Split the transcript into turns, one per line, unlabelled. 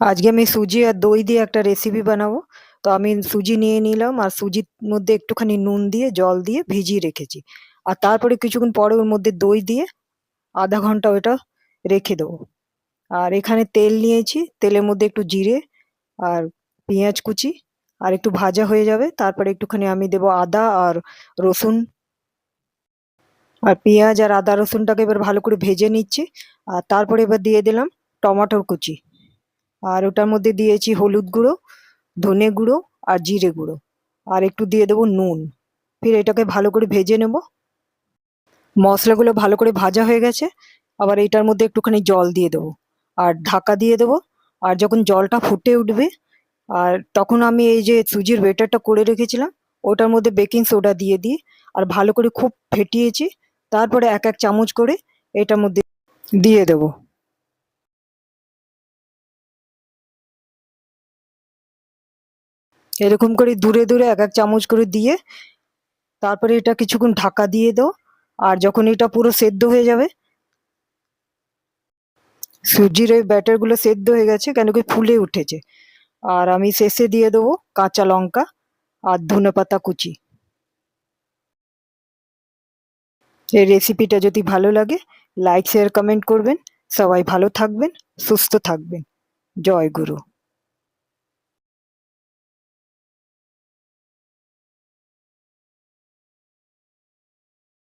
আজকে আমি সুজি আর দই দিয়ে একটা রেসিপি বানাবো। তো আমি সুজি নিয়ে নিলাম আর সুজির মধ্যে একটুখানি নুন দিয়ে জল দিয়ে ভিজিয়ে রেখেছি। আর তারপরে কিছুক্ষণ পরে ওর মধ্যে দই দিয়ে আধা ঘন্টা ওটা রেখে দেবো। আর এখানে তেল নিয়েছি, তেলের মধ্যে একটু জিরে আর পেঁয়াজ কুচি আর একটু ভাজা হয়ে যাবে, তারপরে একটুখানি আমি দেবো আদা আর রসুন। আর পেঁয়াজ আর আদা রসুনটাকে এবার ভালো করে ভেজে নিচ্ছি। আর তারপরে এবার দিয়ে দিলাম টমেটোর কুচি। আর ওটার মধ্যে দিয়েছি হলুদ গুঁড়ো, ধনে গুঁড়ো আর জিরে গুঁড়ো। আর একটু দিয়ে দেবো নুন। ফির এটাকে ভালো করে ভেজে নেব। মশলাগুলো ভালো করে ভাজা হয়ে গেছে। আবার এটার মধ্যে একটুখানি জল দিয়ে দেবো আর ঢাকা দিয়ে দেবো। আর যখন জলটা ফুটে উঠবে আর তখন আমি এই যে সুজির ব্যাটারটা করে রেখেছিলাম ওটার মধ্যে বেকিং সোডা দিয়ে দিই আর ভালো করে খুব ফেটিয়েছি। তারপরে এক এক চামচ করে এটার মধ্যে দিয়ে দেবো। এরকম করে দূরে দূরে এক এক চামচ করে দিয়ে তারপরে এটা কিছুক্ষণ ঢাকা দিয়ে দাও। আর যখন এটা পুরো সেদ্ধ হয়ে যাবে, সুজির এই ব্যাটারগুলো সেদ্ধ হয়ে গেছে কেন কি ফুলে উঠেছে। আর আমি শেষে দিয়ে দেবো কাঁচা লঙ্কা আর ধনেপাতা কুচি। এই রেসিপিটা যদি ভালো লাগে লাইক শেয়ার কমেন্ট করবেন। সবাই ভালো থাকবেন, সুস্থ থাকবেন। জয় গুরু।